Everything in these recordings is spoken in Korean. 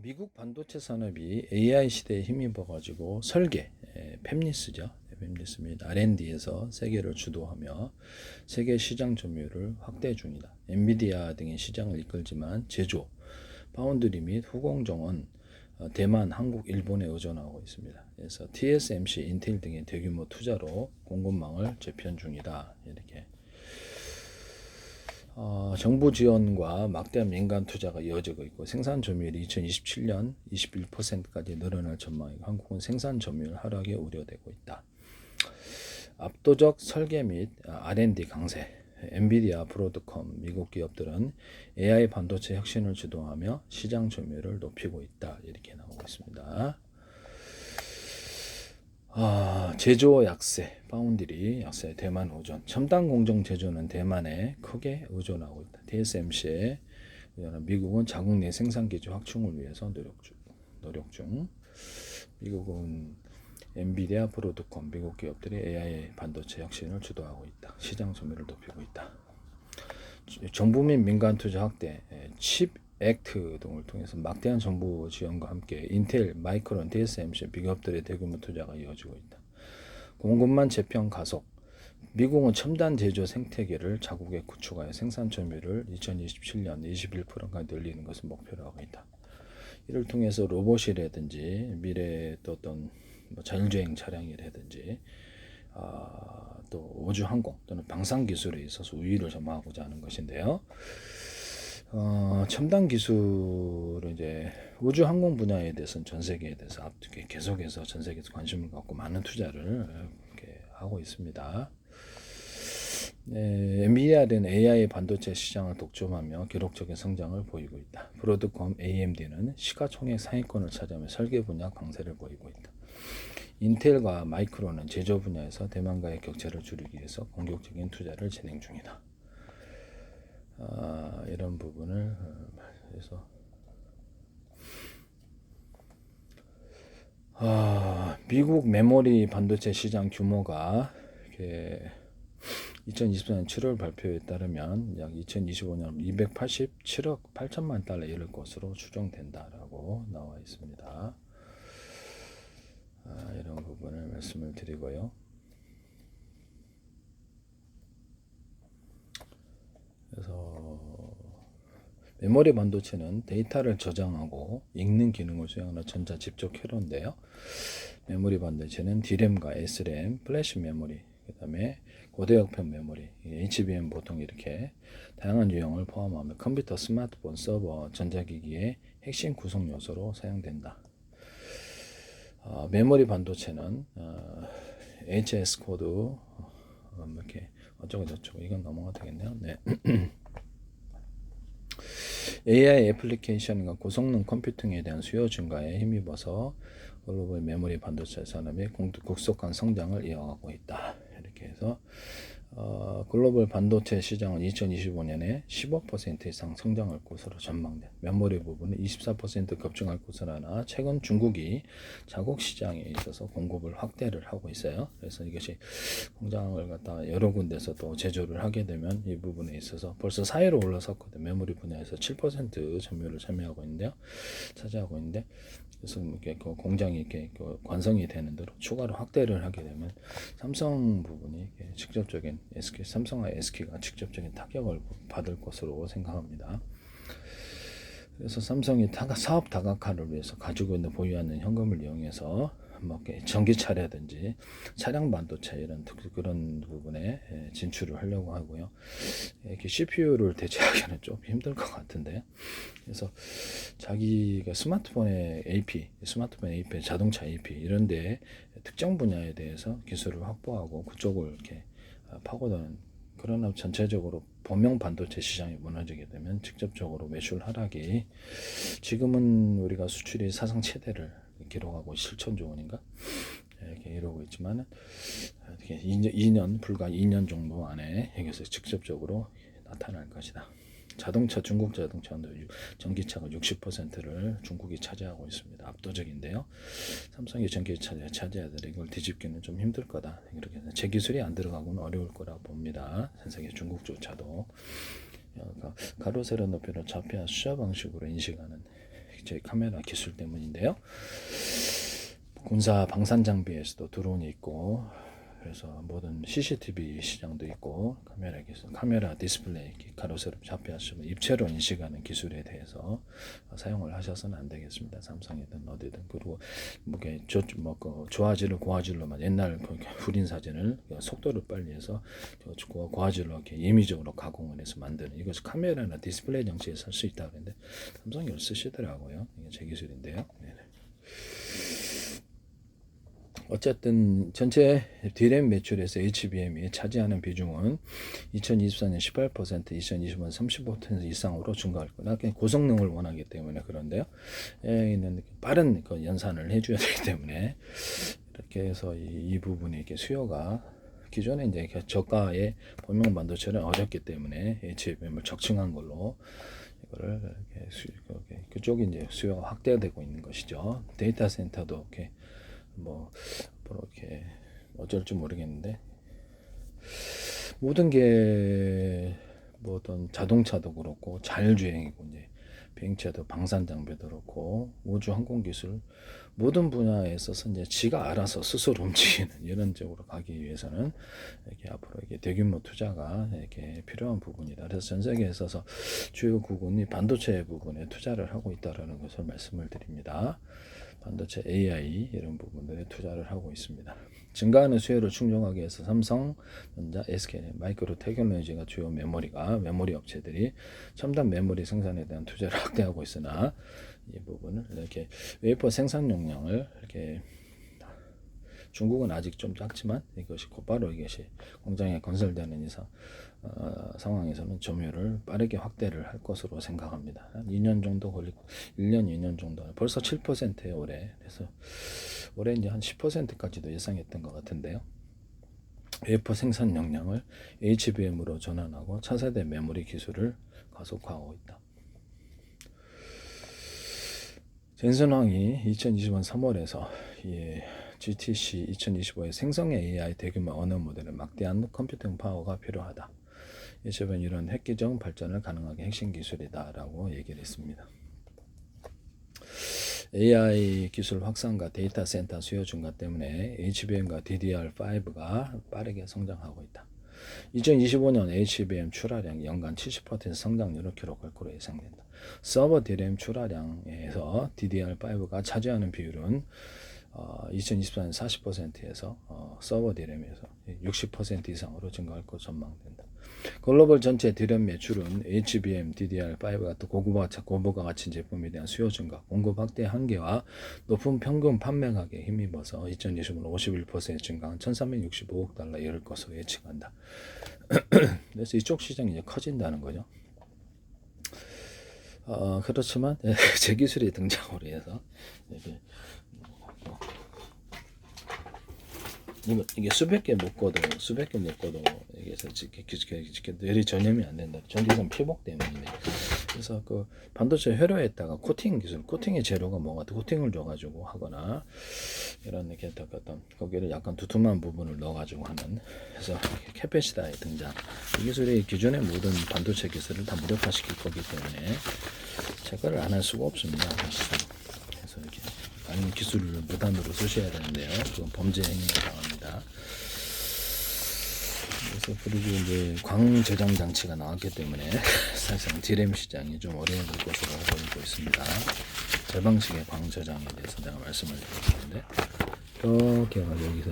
미국 반도체 산업이 AI 시대에 힘입어가지고 설계, 팹리스죠. 팹리스 및 R&D에서 세계를 주도하며 세계 시장 점유율을 확대 중이다. 엔비디아 등의 시장을 이끌지만 제조, 파운드리 및 후공정은 대만, 한국, 일본에 의존하고 있습니다. 그래서 TSMC, 인텔 등의 대규모 투자로 공급망을 재편 중이다. 이렇게. 정부 지원과 막대한 민간 투자가 이어지고 있고 생산 점유율이 2027년 21%까지 늘어날 전망이고 한국은 생산 점유율 하락이 우려되고 있다. 압도적 설계 및 R&D 강세, 엔비디아, 브로드컴, 미국 기업들은 AI 반도체 혁신을 주도하며 시장 점유율을 높이고 있다. 이렇게 나오고 있습니다. 제조 약세, 파운드리 약세, 대만 의존. 첨단 공정 제조는 대만에 크게 의존하고 있다. TSMC에 미국은 자국 내 생산 기지 확충을 위해서 노력 중. 미국은 엔비디아, 브로드컴, 미국 기업들이 AI 반도체 혁신을 주도하고 있다. 시장 점유율을 높이고 있다. 정부 및 민간 투자 확대, 칩 액트 등을 통해서 막대한 정부 지원과 함께 인텔, 마이크론, TSMC 기업들의 대규모 투자가 이어지고 있다. 공급망 재편 가속. 미국은 첨단 제조 생태계를 자국에 구축하여 생산 점유율을 2027년 21%까지 늘리는 것을 목표로 하고 있다. 이를 통해서 로봇이라든지 미래의 또 어떤 자율주행 차량이라든지 또 우주항공 또는 방산 기술에 있어서 우위를 점하고자 하는 것인데요. 첨단 기술은 이제 우주 항공 분야에 대해서는 전 세계에 대해서 계속해서 전 세계에서 관심을 갖고 많은 투자를 이렇게 하고 있습니다. 엔비디아는 AI 반도체 시장을 독점하며 기록적인 성장을 보이고 있다. 브로드컴, AMD는 시가총액 상위권을 차지하며 설계 분야 강세를 보이고 있다. 인텔과 마이크론은 제조 분야에서 대만과의 격차를 줄이기 위해서 공격적인 투자를 진행 중이다. 이런 부분을 해서 미국 메모리 반도체 시장 규모가 2024년 7월 발표에 따르면 약 2025년 287억 8천만 달러에 이를 것으로 추정된다라고 나와 있습니다. 이런 부분을 말씀을 드리고요. 그래서 메모리 반도체는 데이터를 저장하고 읽는 기능을 수행하는 전자 집적 회로인데요. 메모리 반도체는 D램과 S램, 플래시 메모리, 그 다음에 고대역편 메모리, HBM 보통 이렇게 다양한 유형을 포함하며 컴퓨터, 스마트폰, 서버, 전자기기의 핵심 구성 요소로 사용된다. 메모리 반도체는 HS 코드 이렇게 어쩌고저쩌고 이건 넘어가도 되겠네요. 네. AI 애플리케이션과 고성능 컴퓨팅에 대한 수요 증가에 힘입어서 글로벌 메모리 반도체 산업이 급속한 성장을 이어가고 있다. 이렇게 해서 글로벌 반도체 시장은 2025년에 15% 이상 성장할 것으로 전망돼. 메모리 부분은 24% 급증할 것으로 하나 최근 중국이 자국 시장에 있어서 공급을 확대를 하고 있어요. 그래서 이것이 공장을 갖다 여러 군데서 또 제조를 하게 되면 이 부분에 있어서 벌써 4위로 올라섰거든. 메모리 분야에서 7% 점유율을 차지하고 있는데 그래서 이렇게 공장이 이렇게 관성이 되는 대로 추가로 확대를 하게 되면 삼성 부분이 직접적인 삼성과 SK가 직접적인 타격을 받을 것으로 생각합니다. 그래서 삼성이 사업 다각화를 위해서 가지고 있는 보유하는 현금을 이용해서 전기차라든지 차량 반도체 이런 그런 부분에 진출을 하려고 하고요. 이렇게 CPU를 대체하기는 좀 힘들 것 같은데, 그래서 자기가 스마트폰 AP, 자동차 AP 이런데 특정 분야에 대해서 기술을 확보하고 그쪽을 이렇게 파고드는. 그러나 전체적으로 범용 반도체 시장이 무너지게 되면 직접적으로 매출 하락이 지금은 우리가 수출이 사상 최대를 기록하고 7천조 원인가 이렇게 이러고 있지만 불과 2년 정도 안에 여기서 직접적으로 나타날 것이다. 중국 자동차도 전기차가 60%를 중국이 차지하고 있습니다. 압도적인데요. 삼성이 전기차를 차지하더라도 이걸 뒤집기는 좀 힘들 거다. 이렇게 제 기술이 안 들어가고는 어려울 거라고 봅니다. 세계 중국조차도 가로 세로 높이로 좌표와 수자 방식으로 인식하는 저희 카메라 기술 때문인데요. 군사 방산 장비에서도 드론이 있고, 그래서 모든 CCTV 시장도 있고, 카메라 기술, 카메라 디스플레이 가로세로 잡혀서 입체로 인식하는 기술에 대해서 사용을 하셔서는 안 되겠습니다. 삼성이든 어디든. 그리고 뭐게 저하질로 고화질로만 옛날 후린 사진을 속도를 빨리 해서 고화질로 이렇게 임의적으로 가공을 해서 만드는, 이것을 카메라나 디스플레이 장치에 쓸 수 있다 그랬는데 삼성이 이걸 쓰시더라고요. 이게 제 기술인데요. 네네. 어쨌든 전체 D램 매출에서 HBM이 차지하는 비중은 2024년 18%, 2025년 35% 이상으로 증가할 거다. 고성능을 원하기 때문에 그런데요. AI는 빠른 그 연산을 해줘야 되기 때문에 이렇게 해서 이 부분에 이렇게 수요가 기존에 이제 저가의 범용 반도체는 어렵기 때문에 HBM을 적층한 걸로 이거를 이렇게 그쪽이 이제 수요가 확대되고 있는 것이죠. 데이터 센터도 이렇게 이렇게 어쩔 줄 모르겠는데 모든 게 어떤 자동차도 그렇고 자율주행이고 이제 비행체도 방산 장비도 그렇고 우주 항공 기술 모든 분야에 있어서 이제 지가 알아서 스스로 움직이는 이런 쪽으로 가기 위해서는 이렇게 앞으로 이게 대규모 투자가 이렇게 필요한 부분이다. 그래서 전 세계에 있어서 주요 국군이 반도체 부분에 투자를 하고 있다라는 것을 말씀을 드립니다. 반도체 AI 이런 부분들에 투자를 하고 있습니다. 증가하는 수요를 충족하기 위해서 삼성전자, SK, 마이크로 테크놀로지가 주요 메모리 업체들이 첨단 메모리 생산에 대한 투자를 확대하고 있으나 이 부분을 이렇게 웨이퍼 생산 용량을 이렇게 중국은 아직 좀 작지만 이것이 곧바로 이것이 공장에 건설되는 이상 상황에서는 점유율을 빠르게 확대를 할 것으로 생각합니다. 한 2년 정도 걸리고 1년, 2년 정도 벌써 7%예요 올해. 그래서 올해 이제 한 10%까지도 예상했던 것 같은데요. 웨이퍼 생산 용량을 HBM으로 전환하고 차세대 메모리 기술을 가속화하고 있다. 젠슨황이 2020년 3월에서 GTC 2025의 생성의 AI 대규모 언어 모델을 막대한 컴퓨팅 파워가 필요하다. 예측은 이런 획기적 발전을 가능하게 핵심 기술이다라고 얘기를 했습니다. AI 기술 확산과 데이터 센터 수요 증가 때문에 HBM과 DDR5가 빠르게 성장하고 있다. 2025년 HBM 출하량 연간 70% 성장률을 기록할 것으로 예상된다. 서버 D램 출하량에서 DDR5가 차지하는 비율은 2024년 40%에서 서버 D램에서 60% 이상으로 증가할 것으로 전망된다. 글로벌 전체 D램 매출은 HBM, DDR5 같은 고부가 가치 제품에 대한 수요 증가, 공급 확대 한계와 높은 평균 판매 가격에 힘입어서 2025년 51% 증가한 1,365억 달러에 이를 것으로 예측한다. 그래서 이쪽 시장이 이제 커진다는 거죠. 그렇지만 제 기술이 등장으로 해서 이게 수백 개 묶어도 이게 뇌리 전염이 안 된다. 전기선 피복 때문이네. 그래서 그 반도체 회로에다가 코팅 기술, 코팅의 재료가 뭐가 코팅을 줘가지고 하거나 이런 이렇게 어떤 거기를 약간 두툼한 부분을 넣어가지고 하는, 그래서 캐패시터의 등장. 이 기술이 기존의 모든 반도체 기술을 다 무력화시킬 거기 때문에 제거를 안 할 수가 없습니다. 그래서 이렇게 많은 기술을 무단으로 쓰셔야 되는데요. 그건 범죄 행위에 해당합니다. 그래서 그리고 이제 광 저장 장치가 나왔기 때문에 사실상 D램 시장이 좀 어려워질 것으로 보이고 있습니다. 절방식의 광 저장에 대해서 내가 말씀을 드렸는데 이렇게 해가지고 여기서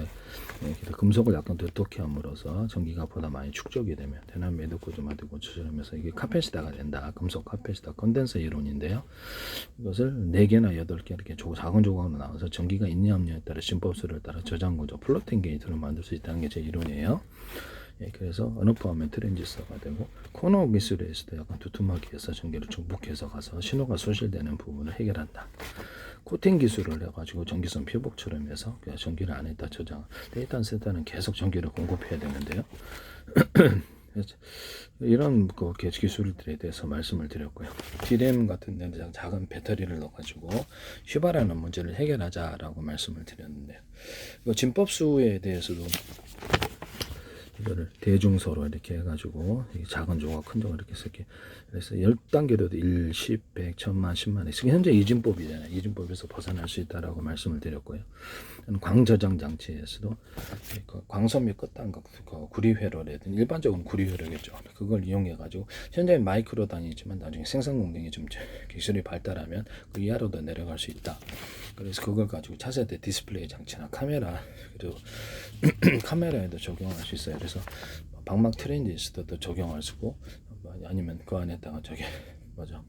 이렇게 금속을 약간 두텁게 함으로써 전기가 보다 많이 축적이 되면 대남 매듭구조만 되고 조절하면서 이게 카패시터가 된다. 금속 카패시터 컨덴서 이론인데요. 이것을 4개나 8개 이렇게 작은 조각으로 나와서 전기가 있냐 없냐에 따라 진법수를 따라 저장 구조 플로팅 게이트를 만들 수 있다는 게 제 이론이에요. 그래서 어느 포함면 트랜지스터가 되고 코너 기술에서도 약간 두툼하게 해서 전기를 중복해서 가서 신호가 소실되는 부분을 해결한다. 코팅 기술을 해가지고 전기선 피복처럼 해서 전기를 안에다 저장. 데이터 센터는 계속 전기를 공급해야 되는데요. 이런 기술들에 대해서 말씀을 드렸고요. D램 같은 데는 작은 배터리를 넣어가지고 휘발하는 문제를 해결하자라고 말씀을 드렸는데요. 진법수에 대해서도 이거를 대중소로 이렇게 해가지고 작은 조각, 큰 조각 이렇게 쓸게. 그래서 10단계로도 1, 10, 100, 1000만, 10만 에 현재 이진법이잖아요. 이진법에서 벗어날 수 있다라고 말씀을 드렸고요. 광저장 장치에서도 광섬유 끝단과 구리회로라든지 일반적으로 구리회로겠죠. 그걸 이용해가지고 현재 마이크로 단위지만 나중에 생산 공정이 좀 기술이 발달하면 그 이하로도 내려갈 수 있다. 그래서 그걸 가지고 차세대 디스플레이 장치나 카메라 그리고 카메라에도 적용할 수 있어요. 그래서 방막 트랜지스터도 적용할 수 있고 아니면 그 안에다가 저기 뭐죠?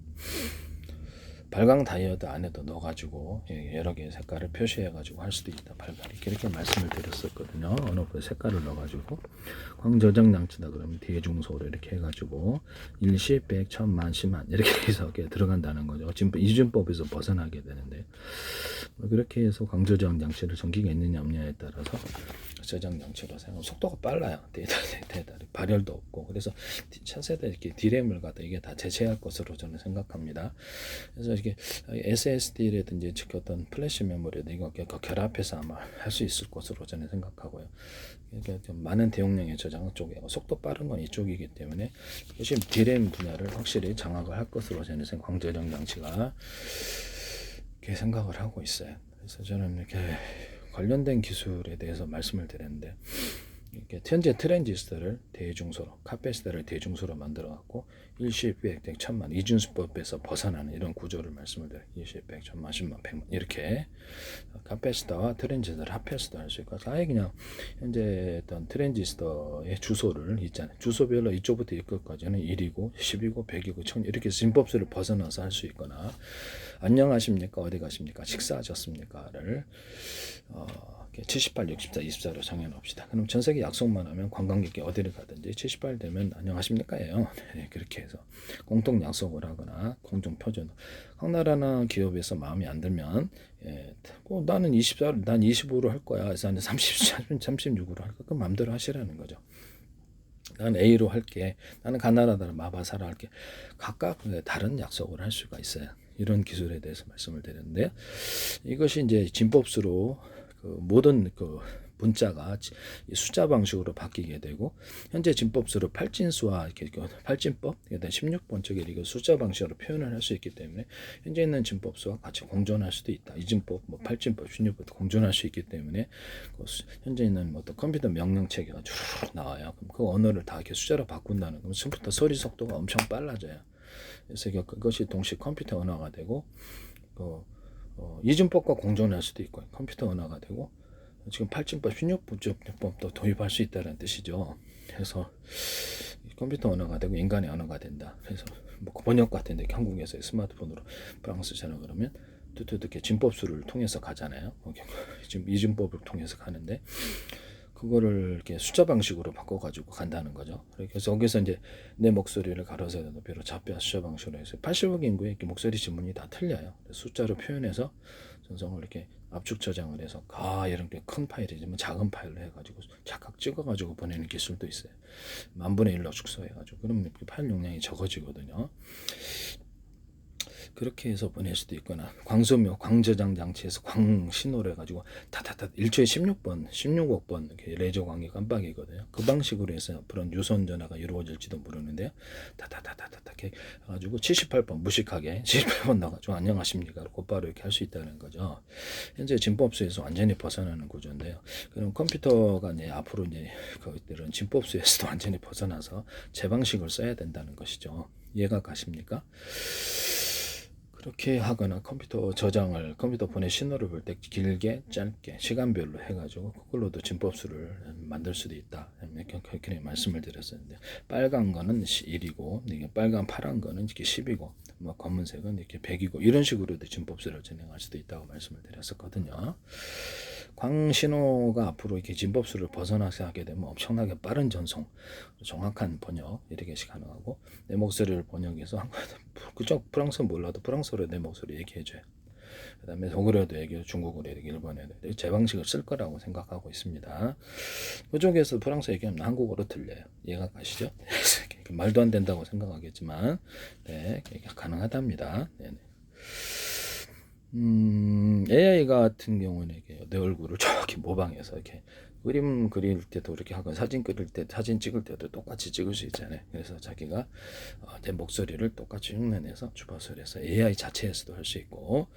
발광 다이어드 안에도 넣어가지고 여러 개의 색깔을 표시해가지고 할 수도 있다. 발광 이렇게 말씀을 드렸었거든요. 어느 그 색깔을 넣어가지고 광저장 장치다 그러면 대중소로 이렇게 해가지고 일시, 100, 1000만, 10만 이렇게 해서 들어간다는 거죠. 지금 이준법에서 벗어나게 되는데 그렇게 해서 광저장 장치를 전기가 있느냐 없느냐에 따라서 저장 장치로 사용 속도가 빨라요. 대단히 발열도 없고 그래서 차세대 이렇게 D램을 갖다 이게 다 대체할 것으로 저는 생각합니다. 그래서 이게 SSD라든지 즉 어떤 플래시 메모리도 이거 결합해서 아마 할 수 있을 것으로 저는 생각하고요. 그러니까 좀 많은 대용량의 저장 쪽에 속도 빠른 건 이쪽이기 때문에 훨씬 D램 분야를 확실히 장악을 할 것으로 저는 광저장 장치가 이렇게 생각을 하고 있어요. 그래서 저는 이렇게 관련된 기술에 대해서 말씀을 드렸는데 이렇게 현재 트랜지스터를 대중소로 카패시터를 대중소로 만들어 갖고 일시, 100, 1000만 이준수법에서 벗어나는 이런 구조를 말씀을 드려요. 일시, 100, 1000만, 10만, 100만 이렇게 카패시터와 트랜지스터를 합해서도 할 수 있고 아예 그냥 현재 어떤 트랜지스터의 주소를 있잖아요. 주소별로 이쪽부터 이쪽까지는 1이고 10이고 100이고 1000 이렇게 진법수를 벗어나서 할 수 있거나 안녕하십니까 어디 가십니까 식사하셨습니까를 78, 64, 24로 정해놓읍시다. 그럼 전세계 약속만 하면 관광객이 어디를 가든지 78 되면 안녕하십니까예요. 네, 그렇게 해서 공통 약속을 하거나 공정 표준. 각 나라나 기업에서 마음에 안 들면 나는 24, 난 25로 할 거야. 그래서 나는 36으로 할 거야. 그럼 마음대로 하시라는 거죠. 나는 A로 할게. 나는 가나다라 마바사라 할게. 각각 다른 약속을 할 수가 있어요. 이런 기술에 대해서 말씀을 드렸는데 이것이 이제 진법수로 모든 문자가 숫자 방식으로 바뀌게 되고 현재 진법수로 팔진수와 이렇게 8진법, 16번 쪽에 이거 숫자 방식으로 표현을 할 수 있기 때문에 현재 있는 진법수와 같이 공존할 수도 있다. 이진법, 8진법, 16법 공존할 수 있기 때문에 현재 있는 어떤 컴퓨터 명령 체계가 쭉 나와요. 그럼 그 언어를 다 이렇게 숫자로 바꾼다는 그럼 컴퓨터 처리 속도가 엄청 빨라져요. 그래서 그것이 동시에 컴퓨터 언어가 되고 이준법과 공존할 수도 있고 컴퓨터 언어가 되고 지금 8진법, 16법도 도입할 수 있다는 뜻이죠. 그래서 컴퓨터 언어가 되고 인간의 언어가 된다. 그래서 뭐 번역 같은데 한국에서 스마트폰으로 프랑스 전화 그러면 이렇게 진법수를 통해서 가잖아요. 지금 이준법을 통해서 가는데 그거를 이렇게 숫자 방식으로 바꿔가지고 간다는 거죠. 그래서 여기서 이제 내 목소리를 가로세 높이로 잡혀 숫자 방식으로 해서 80억 인구의 이렇게 목소리 지문이 다 틀려요. 숫자로 표현해서 전송을 이렇게 압축 저장을 해서 이런 게 큰 파일이지만 작은 파일로 해가지고 착각 찍어가지고 보내는 기술도 있어요. 10,000분의 1로 축소해가지고 그러면 파일 용량이 적어지거든요. 그렇게 해서 보낼 수도 있거나 광섬유 광저장 장치에서 광신호를 해가지고 타타타 1초에 16억 번 이렇게 레이저 광이 깜빡이거든요. 그 방식으로 해서 앞으로 유선 전화가 이루어질지도 모르는데요. 타타타타타 이렇게 해가지고 78번 무식하게 78번 나가지고 안녕하십니까 곧바로 이렇게 할 수 있다는 거죠. 현재 진법수에서 완전히 벗어나는 구조인데요. 그럼 컴퓨터가 이제 앞으로 이제 그런 진법수에서도 완전히 벗어나서 제 방식을 써야 된다는 것이죠. 이해가 가십니까? 그렇게 하거나 컴퓨터 저장을 컴퓨터 폰에 신호를 볼 때 길게 짧게 시간별로 해가지고 그걸로도 진법수를 만들 수도 있다. 그렇게 말씀을 드렸었는데 빨간 거는 1이고 빨간 파란 거는 이렇게 10이고 뭐 검은색은 이렇게 100이고 이런 식으로도 진법수를 진행할 수도 있다고 말씀을 드렸었거든요. 광신호가 앞으로 이렇게 진법수를 벗어나서 하게 되면 엄청나게 빠른 전송, 정확한 번역 이렇게씩 가능하고 내 목소리를 번역해서 그쪽 프랑스 몰라도 프랑스어로 내 목소리 얘기해줘요. 그 다음에 독일어도 얘기해요. 중국어로 얘기해요. 일본어도 제 방식을 쓸 거라고 생각하고 있습니다. 그쪽에서 프랑스어 얘기하면 한국어로 들려요. 이해가 가시죠? 말도 안 된다고 생각하겠지만 네, 가능하답니다. 네네. AI 같은 경우는 이게 내 얼굴을 저렇게 모방해서 이렇게 그림 그릴 때도 이렇게 하고 사진 그릴 때 사진 찍을 때도 똑같이 찍을 수 있잖아요. 그래서 자기가 내 목소리를 똑같이 흉내내서 주파수를 해서 AI 자체에서도 할 수 있고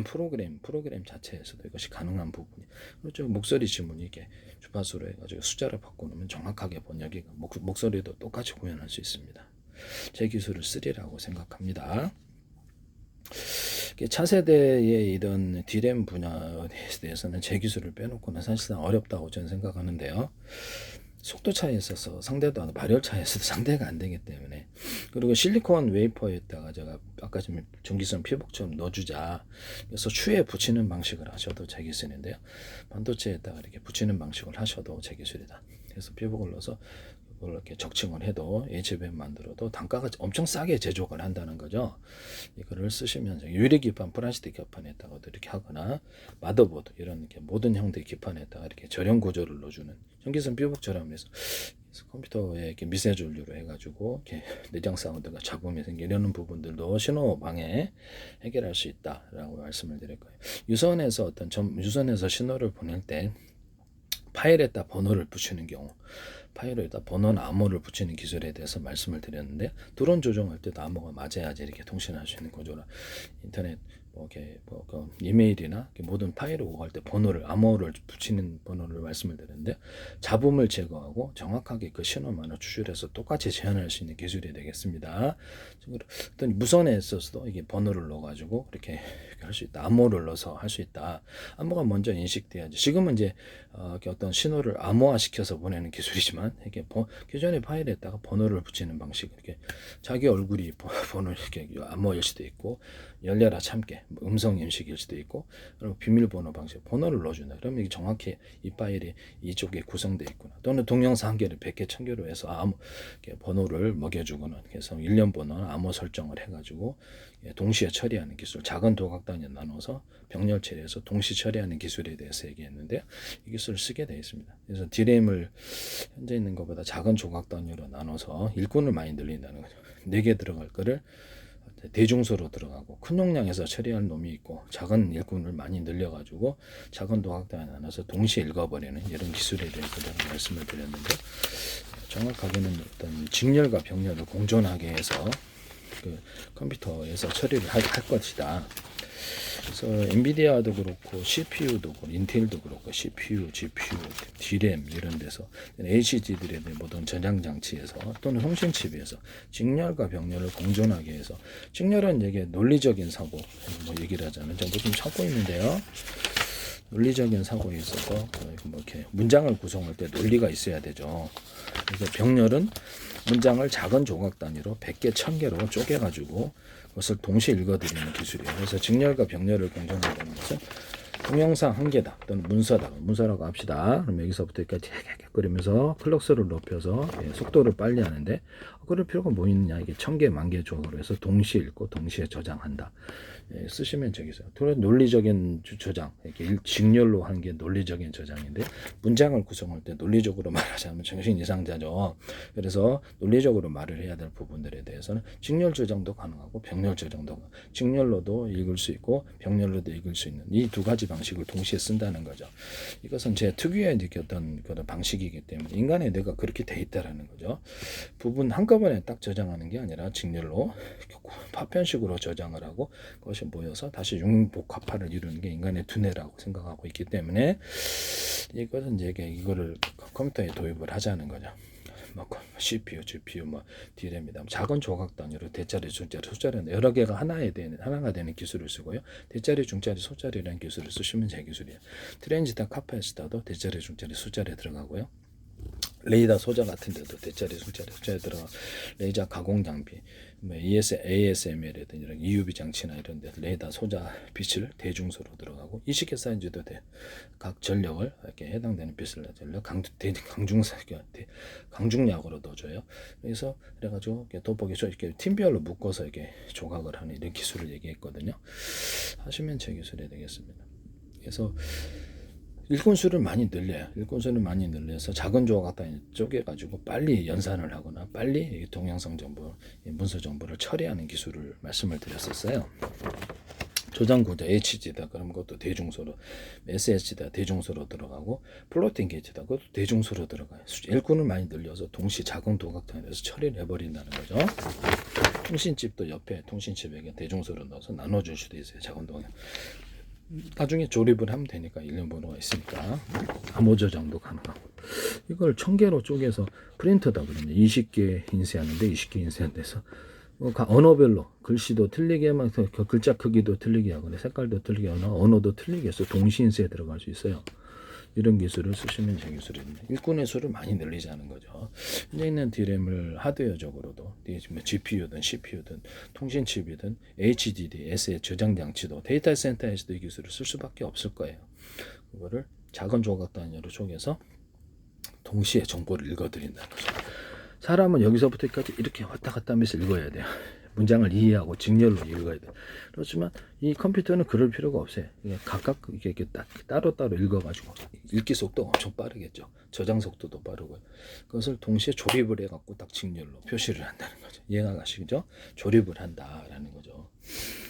프로그램 자체에서도 이것이 가능한 부분이 그렇죠. 목소리 지문이 이게 주파수로 해가지고 숫자를 바꿔놓으면 정확하게 번역이 목소리도 똑같이 구현할 수 있습니다. 제 기술을 쓰리라고 생각합니다. 차세대의 이런 D램 분야에 대해서는 제 기술을 빼놓고는 사실상 어렵다고 저는 생각하는데요. 속도 차이에 있어서 상대도 발열 차이에 있어서 상대가 안 되기 때문에 그리고 실리콘 웨이퍼에다가 제가 아까 좀 전기성 피복처럼 넣어주자 그래서 추에 붙이는 방식을 하셔도 제 기술인데요. 반도체에다가 이렇게 붙이는 방식을 하셔도 제 기술이다. 그래서 피복을 넣어서 그걸 이렇게 적층을 해도 HBM 만들어도 단가가 엄청 싸게 제조를 한다는 거죠. 이거를 쓰시면 유리 기판, 플라스틱 기판에다가도 이렇게 하거나 마더보드 이런 이렇게 모든 형태의 기판에다가 이렇게 절연 구조를 넣어주는 전기성 피복처럼 해서 컴퓨터에 이렇게 미세 전류로 해가지고 이렇게 내장 사운드가 잡음이 생기려는 부분들도 신호 방해 해결할 수 있다라고 말씀을 드릴 거예요. 유선에서 유선에서 신호를 보낼 때 파일에다 번호를 붙이는 경우 파일에다 번호나 암호를 붙이는 기술에 대해서 말씀을 드렸는데 드론 조종할 때도 암호가 맞아야지 이렇게 통신할 수 있는 구조라 인터넷 이메일이나 모든 파일을 오갈 때 번호를 암호를 붙이는 번호를 말씀을 드렸는데 잡음을 제거하고 정확하게 그 신호만을 추출해서 똑같이 제한할 수 있는 기술이 되겠습니다. 어떤 무선에 있어서도 이게 번호를 넣어가지고 이렇게 할 수 있다. 암호를 넣어서 할 수 있다. 암호가 먼저 인식돼야지. 지금은 이제 어떤 신호를 암호화 시켜서 보내는 기술이지만 이게 기존의 파일에다가 번호를 붙이는 방식 이렇게 자기 얼굴이 번호 이렇게 암호일 수도 있고 열려라 참깨 음성 인식일 수도 있고 그리고 비밀번호 방식 번호를 넣어준다. 그러면 이게 정확히 이 파일이 이쪽에 구성되어 있구나. 또는 동영상 한 개를 100개 1000개로 해서 암호 번호를 먹여주거나 그래서 일련 번호 암호 설정을 해가지고 동시에 처리하는 기술 작은 도각단위에 나눠서 병렬 처리해서 동시 처리하는 기술에 대해서 얘기했는데요. 이 기술을 쓰게 되어 있습니다. 그래서 D램을 현재 있는 것보다 작은 조각 단위로 나눠서 일꾼을 많이 늘린다는 거죠. 4개 들어갈 거를 대중소로 들어가고 큰 용량에서 처리할 놈이 있고 작은 일꾼을 많이 늘려가지고 작은 도각단에 나눠서 동시에 읽어버리는 이런 기술에 대해서 제가 말씀을 드렸는데 정확하게는 어떤 직렬과 병렬을 공존하게 해서 그 컴퓨터에서 처리를 할 것이다. 그래서 엔비디아도 그렇고 CPU도 그렇고 인텔도 그렇고 CPU, GPU, D램 이런 데서 HD들에 대한 모든 저장 장치에서 또는 통신칩에서 직렬과 병렬을 공존하게 해서 직렬은 이게 논리적인 사고 뭐 얘기를 하자면 제가 좀 찾고 있는데요. 논리적인 사고에 있어서 뭐 이렇게 문장을 구성할 때 논리가 있어야 되죠. 그래서 병렬은 문장을 작은 조각 단위로 100개, 1000개로 쪼개가지고 그것을 동시에 읽어드리는 기술이에요. 그래서 직렬과 병렬을 공존한다는 것은 동영상 한 개다 또는 문서라고 합시다. 그럼 여기서부터 여기까지 그리면서 클럭스를 높여서 속도를 빨리 하는데 그럴 필요가 뭐 있느냐. 이게 1000개, 10,000개 조각으로 해서 동시에 읽고 동시에 저장한다. 쓰시면 저기서 논리적인 저장 이렇게 직렬로 하는 게 논리적인 저장인데 문장을 구성할 때 논리적으로 말하자면 정신 이상자죠. 그래서 논리적으로 말을 해야 될 부분들에 대해서는 직렬 저장도 가능하고 병렬 저장도 직렬로도 읽을 수 있고 병렬로도 읽을 수 있는 이 두 가지 방식을 동시에 쓴다는 거죠. 이것은 제 특유의 어떤 그런 방식이기 때문에 인간의 뇌가 그렇게 돼 있다라는 거죠. 부분 한꺼번에 딱 저장하는 게 아니라 직렬로 파편식으로 저장을 하고 그것이 모여서 다시 융복합화를 이루는 게 인간의 두뇌라고 생각하고 있기 때문에 이것은 이제 이거를 컴퓨터에 도입을 하자는 거죠. 뭐 CPU, GPU, 뭐 D램이다. 작은 조각 단위로 대자리, 중자리, 소자리는 여러 개가 하나가 되는 기술을 쓰고요. 대자리, 중자리, 소자리라는 기술을 쓰시면 제 기술이에요. 트랜지스터, 카파시터도 대자리, 중자리, 소자리 들어가고요. 레이더 소자 같은 데도 대자리, 중자리, 소자리 들어가 레이저 가공 장비, 뭐 ASML이든 이런 EUV 장치나 이런 데 레이더 소자 빛을 대중소로 들어가고 이식계 사이즈도 각 전력을 이렇게 해당되는 빛을 전력 강중약으로 넣어줘요. 그래서 그래가지고 돋보기 이렇게 팀별로 묶어서 이렇게 조각을 하는 이런 기술을 얘기했거든요. 하시면 제 기술이 되겠습니다. 그래서 일꾼수를 많이 늘려요. 일꾼수를 많이 늘려서 작은 조각 갖다 쪼개가지고 빨리 연산을 하거나 빨리 동영상 정보, 문서 정보를 처리하는 기술을 말씀을 드렸었어요. 저장 구조 HD다. 그럼 그것도 대중소로, SSD다 대중소로 들어가고, 플로팅 게이트다. 그것도 대중소로 들어가요. 일꾼을 많이 늘려서 동시 작은 도각통에서 처리를 해버린다는 거죠. 통신칩도 옆에 통신칩에게 대중소로 넣어서 나눠줄 수도 있어요. 작은 도각. 나중에 조립을 하면 되니까 일련번호가 있으니까 암호 저장도 가능하고. 이걸 1000개로 쪼개서 프린터다 그러면 20개 인쇄하는데 20개 인쇄한데서 언어별로 글씨도 틀리게 하면 글자 크기도 틀리게 하거나 색깔도 틀리게 하거나 언어도 틀리게 해서 동시 인쇄에 들어갈 수 있어요. 이런 기술을 쓰시면 제 기술입니다. 일꾼의 수를 많이 늘리자는 거죠. 현재 있는 D램을 하드웨어적으로도 GPU든 CPU든 통신칩이든 HDD, SSD 저장 장치도 데이터 센터에서도 이 기술을 쓸 수밖에 없을 거예요. 그거를 작은 조각 단위로 쪼개서 동시에 정보를 읽어드린다는 거죠. 사람은 여기서부터 여기까지 이렇게 왔다 갔다 하면서 읽어야 돼요. 문장을 이해하고 직렬로 읽어야 돼요. 그렇지만 이 컴퓨터는 그럴 필요가 없어요. 각각 이렇게 따로따로 읽어가지고 읽기 속도가 엄청 빠르겠죠. 저장 속도도 빠르고요. 그것을 동시에 조립을 해갖고 딱 직렬로 표시를 한다는 거죠. 이해가 가시죠? 조립을 한다라는 거죠.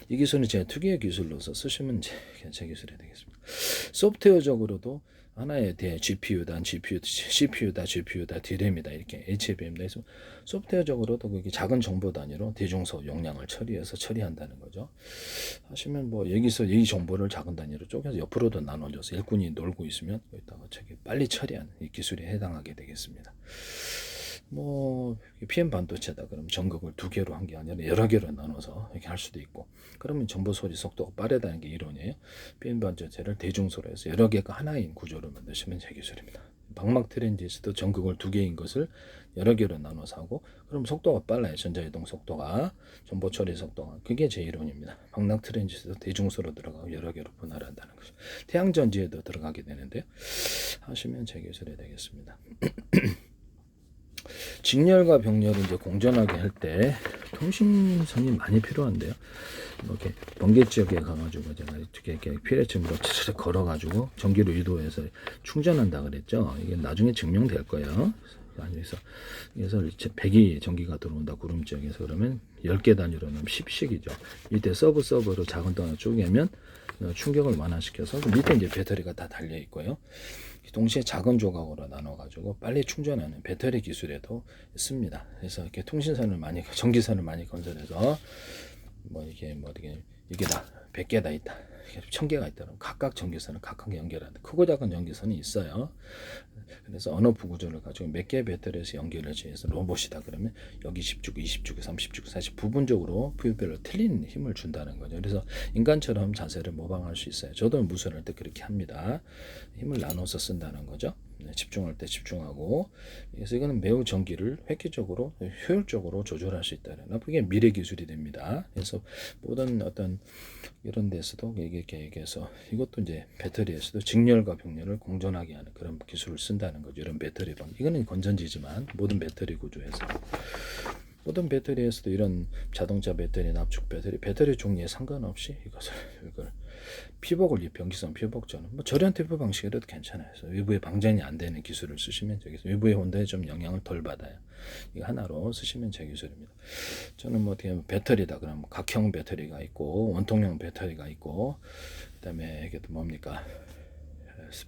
이 기술은 제가 특유의 기술로서 쓰시면 제 기술이 되겠습니다. 소프트웨어적으로도 하나의 GPU다, CPU다, GPU다, D램이다 이렇게 HBM이다 해서 소프트웨어적으로도 그게 작은 정보 단위로 대중소 용량을 처리해서 처리한다는 거죠. 하시면 뭐 여기서 이 정보를 작은 단위로 쪼개서 옆으로도 나눠줘서 일꾼이 놀고 있으면 여기다가 빨리 처리하는 이 기술에 해당하게 되겠습니다. 뭐 PM 반도체다 그러면 전극을 2개로 한 게 아니라 여러 개로 나눠서 이렇게 할 수도 있고, 그러면 정보 처리 속도가 빠르다는 게 이론이에요. PM 반도체를 대중소로 해서 여러 개가 하나인 구조로 만드시면 제 기술입니다. 방막 트랜지스도 전극을 2개인 것을 여러 개로 나눠서 하고, 그럼 속도가 빨라요. 전자이동 속도가, 정보 처리 속도가. 그게 제 이론입니다. 방막 트랜지스도 대중소로 들어가고 여러 개로 분할한다는 거죠. 태양전지에도 들어가게 되는데요. 하시면 제 기술이 되겠습니다. 직렬과 병렬을 이제 공존하게 할 때 통신선이 많이 필요한데요. 이렇게 번개 지역에 가가지고 제가 이렇게 피레침으로 차차차 걸어가지고 전기로 유도해서 충전한다 그랬죠. 이게 나중에 증명될 거예요. 그래서 배기 전기가 들어온다 구름 지역에서 그러면 10개 단위로 넣으면 10씩이죠. 이때 서브로 작은 단어 쪼개면 충격을 완화시켜서 그 밑에 이제 배터리가 다 달려 있고요. 동시에 작은 조각으로 나눠가지고 빨리 충전하는 배터리 기술에도 있습니다. 그래서 이렇게 통신선을 많이, 전기선을 많이 건설해서 이게 다 100개다 있다, 1000개가 있다 그러면 각각 전기선을 각각 연결하는 크고 작은 전기선이 있어요. 그래서 언어프 구조를 가지고 몇 개의 배터리에서 연결을 해서 로봇이다 그러면 여기 10주고 20주고 30주고 사실 부분적으로 부위별로 틀린 힘을 준다는 거죠. 그래서 인간처럼 자세를 모방할 수 있어요. 저도 무술할 때 그렇게 합니다. 힘을 나눠서 쓴다는 거죠. 집중할 때 집중하고. 그래서 이거는 매우 전기를 획기적으로 효율적으로 조절할 수 있다는, 그게 미래 기술이 됩니다. 그래서 모든 어떤 이런 데서도 이렇게 얘기해서 이것도 이제 배터리에서도 직렬과 병렬을 공존하게 하는 그런 기술을 쓴다는 거죠. 이런 배터리론. 이거는 건전지지만 모든 배터리 구조에서, 모든 배터리에서도 이런 자동차 배터리, 납축 배터리 종류에 상관없이 이걸 피복을 변기성 피복전은 뭐 절연 태포 방식이라도 괜찮아요. 그래서 외부에 방전이 안 되는 기술을 쓰시면 되겠어요. 외부의 온도에 좀 영향을 덜 받아요. 이거 하나로 쓰시면 제 기술입니다. 저는 뭐 어떻게 배터리다 그러면 각형 배터리가 있고 원통형 배터리가 있고, 그다음에 이게 또 뭡니까?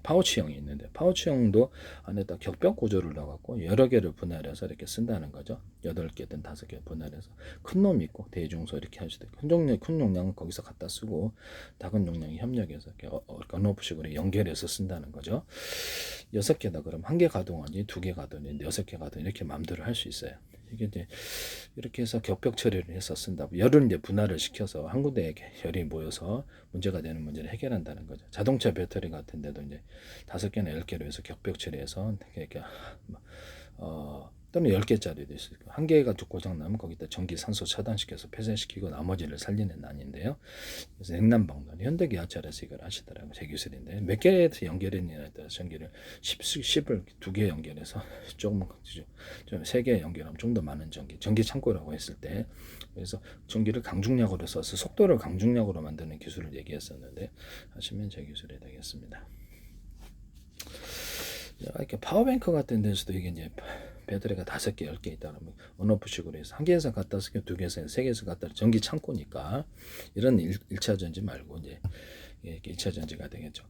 파우치형이 있는데 파우치형도 안에다 격벽 구조를 넣어갖고 여러 개를 분할해서 이렇게 쓴다는 거죠. 8개든 5개 분할해서 큰 놈 있고 대중소 이렇게 할 수도 있고, 큰 용량은 거기서 갖다 쓰고 작은 용량이 협력해서 이렇게 언오프식으로 연결해서 쓴다는 거죠. 6개다 그럼 1개 가동하니 2개 가동하니 6개 가동 이렇게 마음대로 할 수 있어요. 이게 이제 이렇게 해서 격벽 처리를 해서 쓴다. 열을 이제 분할을 시켜서 한 군데에 열이 모여서 문제가 되는 문제를 해결한다는 거죠. 자동차 배터리 같은 데도 이제 5개나 10개로 해서 격벽 처리해서 이렇게 또는 10개짜리도 있어요. 1개가 고장 나면 거기다 전기 산소 차단시켜서 폐쇄시키고 나머지를 살리는 난인데요. 그래서 냉난방론 현대기아차에서 이걸 하시더라고요. 제 기술인데 몇 개에서 연결했냐에 따라 전기를 10을 2개 연결해서 좀 3개 연결하면 좀 더 많은 전기 창고라고 했을 때, 그래서 전기를 강중량으로 써서 속도를 강중량으로 만드는 기술을 얘기했었는데 하시면 제 기술이 되겠습니다. 이렇게 파워뱅크 같은 데서도 이게 이제 배터리가 5개, 10개 있다면 온오프식으로 해서 한 개에서 갖다 쓰게 두 개에서 세 개에서 갖다 전기 창고니까 이런 1차 전지 말고 이제 1차 전지가 되겠죠.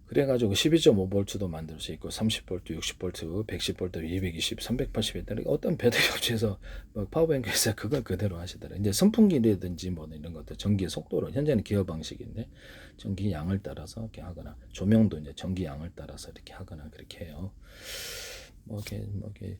그래가지고 12.5V도 만들 수 있고 30V, 60V, 110V, 220, 380V 어떤 배터리 업체에서 뭐 파워뱅크에서 그걸 그대로 하시더라고요. 이제 선풍기라든지 뭐 이런 것들 전기의 속도로 현재는 기어 방식인데 전기 양을 따라서 이렇게 하거나 조명도 이제 전기 양을 따라서 이렇게 하거나 그렇게 해요. 뭐 이렇게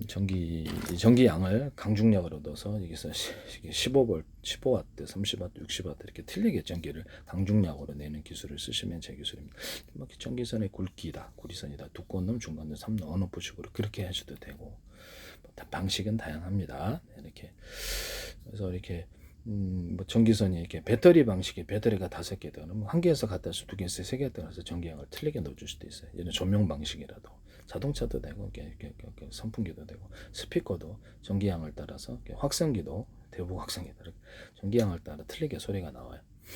전기 양을 강중력으로 넣어서 여기서 15V, 15W, 30W, 60W 이렇게 틀리게 전기를 강중력으로 내는 기술을 쓰시면 제 기술입니다. 뭐 전기선의 굵기다, 구리선이다, 두꺼운 놈, 중간 놈, 3놈, 언오프식으로 그렇게 하셔도 되고 방식은 다양합니다. 이렇게 그래서 이렇게 뭐 전기선이 이렇게 배터리 방식의 배터리가 5개 되면 한 개에서 갖다 서 2개에서 3개 따라서 전기양을 틀리게 넣어줄 수도 있어요. 얘는 조명 방식이라도 자동차도 되고 이렇게 선풍기도 되고 스피커도 전기양을 따라서 확성기도 대부분 확성기다 전기양을 따라 틀리게 소리가 나와요.